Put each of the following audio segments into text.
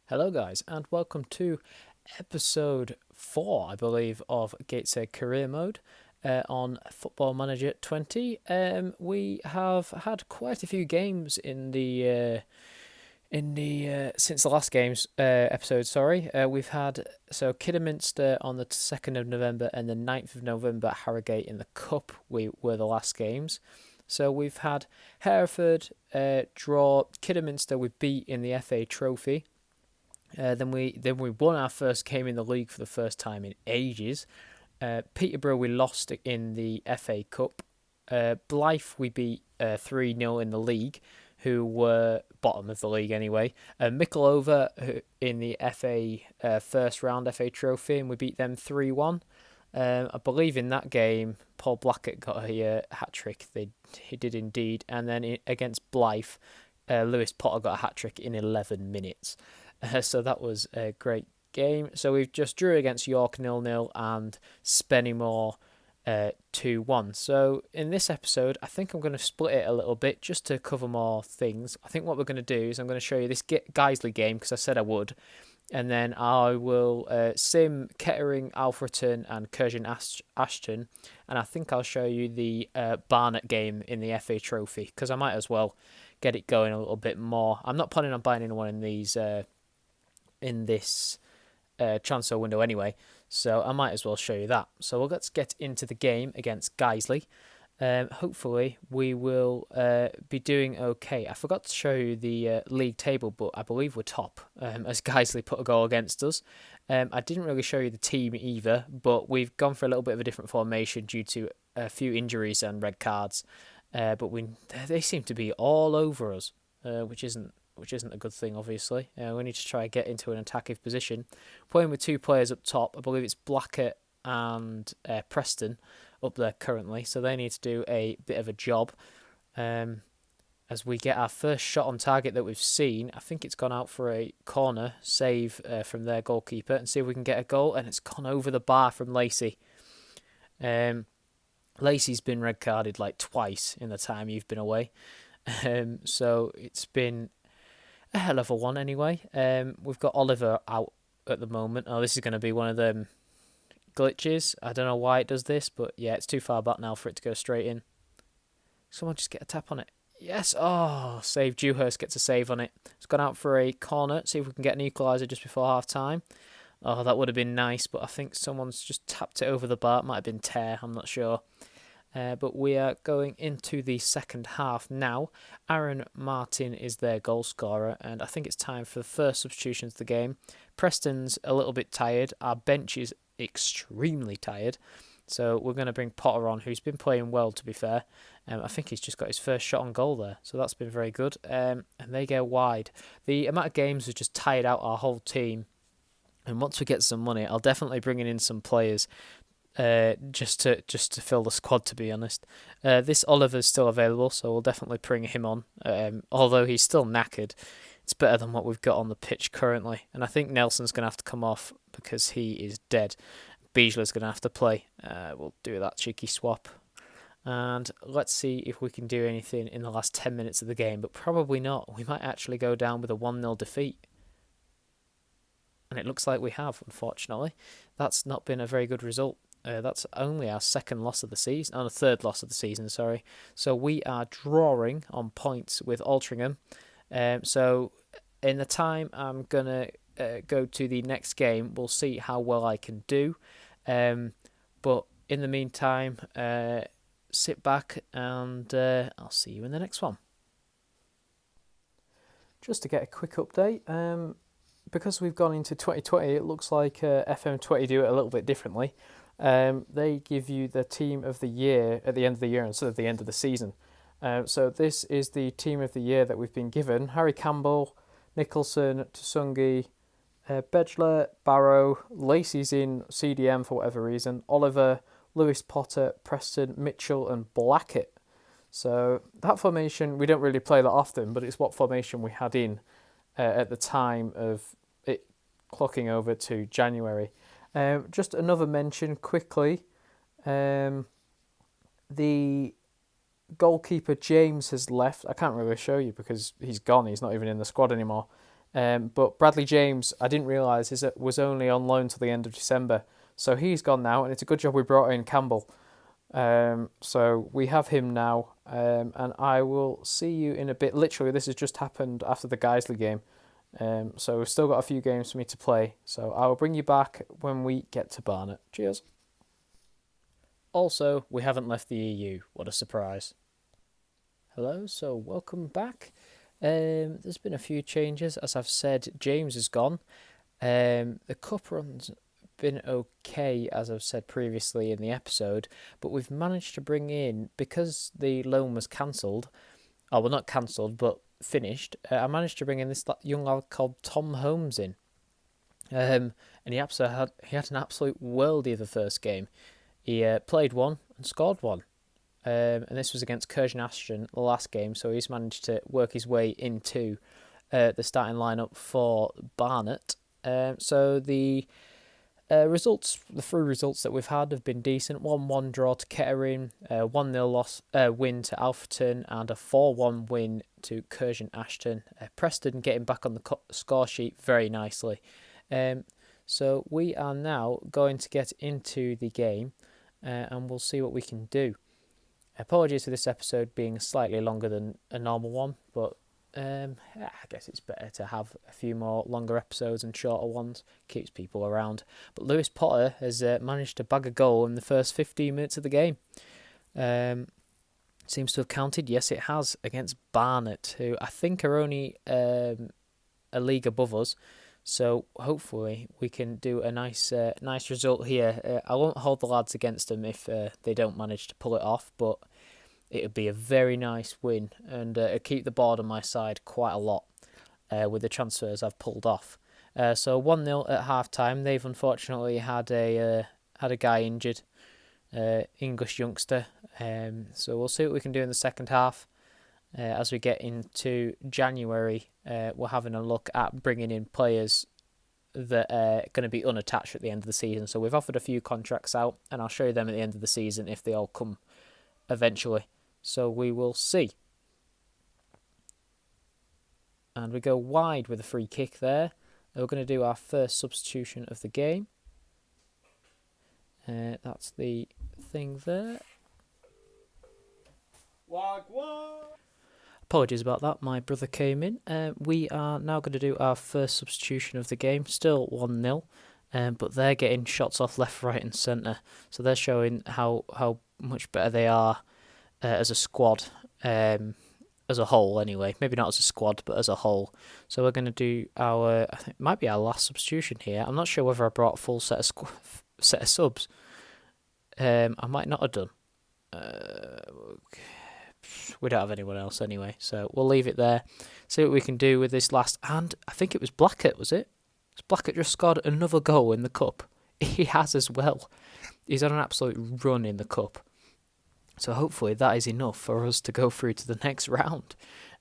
Hello, guys, and welcome to episode 4, I believe, of Gateshead Career Mode on Football Manager 20. We have had quite a few games in the since the last game's episode. Sorry, we've had Kidderminster on the 2nd of November and the 9th of November. Harrogate in the Cup were the last games. So we've had Hereford draw Kidderminster. We beat in the FA Trophy. Then we won our first game in the league for the first time in ages. Peterborough we lost in the FA Cup. Blyth we beat 3-0 in the league, who were bottom of the league anyway. Micklehove in the FA first round FA Trophy, and we beat them 3-1. I believe in that game Paul Blackett got a hat trick. He did indeed, and then against Blyth, Lewis Potter got a hat trick in 11 minutes. So that was a great game. So we've just drew against York 0-0 and Spennymoor 2-1. So in this episode, I think I'm going to split it a little bit just to cover more things. I think what we're going to do is I'm going to show you this Guiseley game because I said I would. And then I will sim Kettering, Alfreton and Curzon Ashton. And I think I'll show you the Barnet game in the FA Trophy because I might as well get it going a little bit more. I'm not planning on buying anyone in this transfer window anyway, so I might as well show you that. So let's get into the game against Guiseley. Hopefully we will be doing okay. I forgot to show you the league table, but I believe we're top as Guiseley put a goal against us. I didn't really show you the team either, but we've gone for a little bit of a different formation due to a few injuries and red cards. But they seem to be all over us, which isn't a good thing, obviously. We need to try and get into an attacking position. Playing with two players up top, I believe it's Blackett and Preston up there currently, so they need to do a bit of a job. As we get our first shot on target that we've seen, I think it's gone out for a corner save from their goalkeeper, and see if we can get a goal, and it's gone over the bar from Lacey. Lacey's been red carded like twice in the time you've been away. So it's been a hell of a one anyway. We've got Oliver out at the moment. Oh, this is going to be one of them glitches. I don't know why it does this, but yeah, it's too far back now for it to go straight in. Someone just get a tap on it. Yes. Oh, save. Dewhurst gets a save on it. It's gone out for a corner. See if we can get an equaliser just before half time. Oh, that would have been nice, but I think someone's just tapped it over the bar. It might have been Tear, I'm not sure. But we are going into the second half now. Aaron Martin is their goal scorer, and I think it's time for the first substitutions of the game. Preston's a little bit tired. Our bench is extremely tired. So we're going to bring Potter on, who's been playing well, to be fair. I think he's just got his first shot on goal there, so that's been very good. And they go wide. The amount of games has just tired out our whole team. And once we get some money, I'll definitely bring in some players just to fill the squad, to be honest. This Oliver's still available, so we'll definitely bring him on. Although he's still knackered, it's better than what we've got on the pitch currently. And I think Nelson's going to have to come off because he is dead. Bijla's going to have to play. We'll do that cheeky swap. And let's see if we can do anything in the last 10 minutes of the game, but probably not. We might actually go down with a 1-0 defeat. And it looks like we have, unfortunately. That's not been a very good result. That's only our second loss of the season, the third loss of the season, sorry. So we are drawing on points with Altrincham. So in the time I'm going to go to the next game, we'll see how well I can do. But in the meantime, sit back and I'll see you in the next one. Just to get a quick update, because we've gone into 2020, it looks like FM20 do it a little bit differently. They give you the team of the year at the end of the year instead of the end of the season. So this is the team of the year that we've been given. Harry Campbell, Nicholson, Tsungi, Bedler, Barrow, Lacey's in CDM for whatever reason, Oliver, Lewis Potter, Preston, Mitchell and Blackett. So that formation, we don't really play that often, but it's what formation we had in at the time of it clocking over to January. Just another mention quickly. The goalkeeper James has left. I can't really show you because he's gone. He's not even in the squad anymore. But Bradley James, I didn't realise, was only on loan till the end of December. So he's gone now, and it's a good job we brought in Campbell. So we have him now, and I will see you in a bit. Literally, this has just happened after the Guiseley game. So we've still got a few games for me to play. So I will bring you back when we get to Barnet. Cheers. Also, we haven't left the EU. What a surprise. Hello, so welcome back. There's been a few changes. As I've said, James is gone. The cup run's been okay, as I've said previously in the episode, but we've managed to bring in, because the loan was cancelled, well, not cancelled, but finished, I managed to bring in this young lad called Tom Holmes in. And he had an absolute worldie of the first game. He played one and scored one. And this was against Curzon Ashton the last game, so he's managed to work his way into the starting lineup for Barnet. So the results, the three results that we've had have been decent. 1-1 draw to Kettering, 1-0 win to Alfreton, and a 4-1 win to Curzon Ashton. Preston getting back on the score sheet very nicely. So we are now going to get into the game, and we'll see what we can do. Apologies for this episode being slightly longer than a normal one, but I guess it's better to have a few more longer episodes and shorter ones. Keeps people around. But Lewis Potter has managed to bag a goal in the first 15 minutes of the game. Seems to have counted. Yes, it has, against Barnet, who I think are only a league above us. So hopefully we can do a nice result here. I won't hold the lads against them if they don't manage to pull it off, but it would be a very nice win, and it'll keep the board on my side quite a lot with the transfers I've pulled off. So 1-0 at half time. They've unfortunately had a guy injured, English youngster. So we'll see what we can do in the second half. As we get into January, we're having a look at bringing in players that are going to be unattached at the end of the season. So we've offered a few contracts out, and I'll show you them at the end of the season if they all come eventually. So we will see. And we go wide with a free kick there. We're going to do our first substitution of the game. That's the thing there. Apologies about that, my brother came in. We are now going to do our first substitution of the game, still 1-0, but they're getting shots off left, right and centre. So they're showing how much better they are as a squad, as a whole anyway. Maybe not as a squad, but as a whole. So we're going to do I think it might be our last substitution here. I'm not sure whether I brought a full set of subs. I might not have done. Okay. We don't have anyone else anyway, so we'll leave it there. See what we can do with this last. And I think it was Blackett, was it? Blackett just scored another goal in the cup. He has as well. He's on an absolute run in the cup. So hopefully that is enough for us to go through to the next round.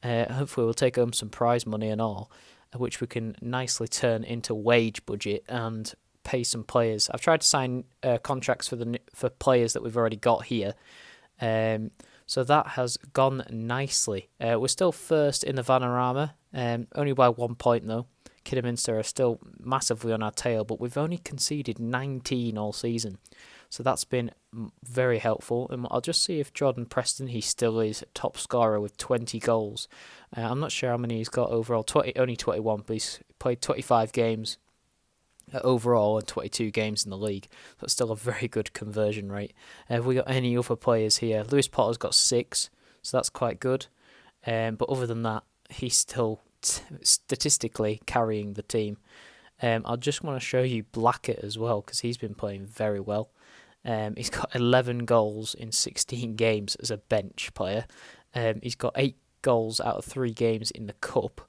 Hopefully we'll take home some prize money and all, which we can nicely turn into wage budget and pay some players. I've tried to sign contracts for players that we've already got here. So that has gone nicely. We're still first in the Vanarama, only by 1 point though. Kidderminster are still massively on our tail, but we've only conceded 19 all season. So that's been very helpful. And I'll just see if Jordan Preston, he still is top scorer with 20 goals. I'm not sure how many he's got overall, only 21, but he's played 25 games overall and 22 games in the league. That's still a very good conversion rate. Have we got any other players here? Lewis Potter's got 6, so that's quite good. But other than that, he's still statistically carrying the team. I just want to show you Blackett as well, because he's been playing very well. He's got 11 goals in 16 games as a bench player. He's got 8 goals out of 3 games in the cup.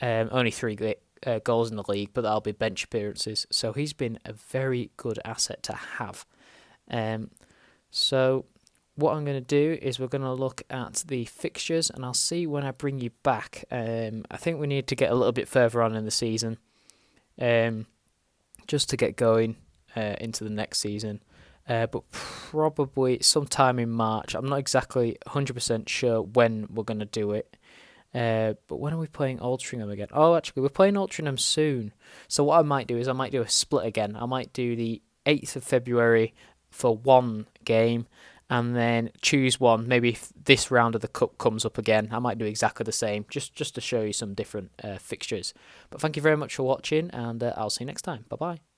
Only 3 goals in the league, but that'll be bench appearances. So he's been a very good asset to have. So what I'm going to do is we're going to look at the fixtures, and I'll see when I bring you back. I think we need to get a little bit further on in the season, just to get going into the next season. But probably sometime in March. I'm not exactly 100% sure when we're going to do it. But when are we playing Altrincham again? Oh, actually, we're playing Altrincham soon. So what I might do is I might do a split again. I might do the 8th of February for one game, and then choose one. Maybe if this round of the cup comes up again, I might do exactly the same, just to show you some different fixtures. But thank you very much for watching, and I'll see you next time. Bye bye.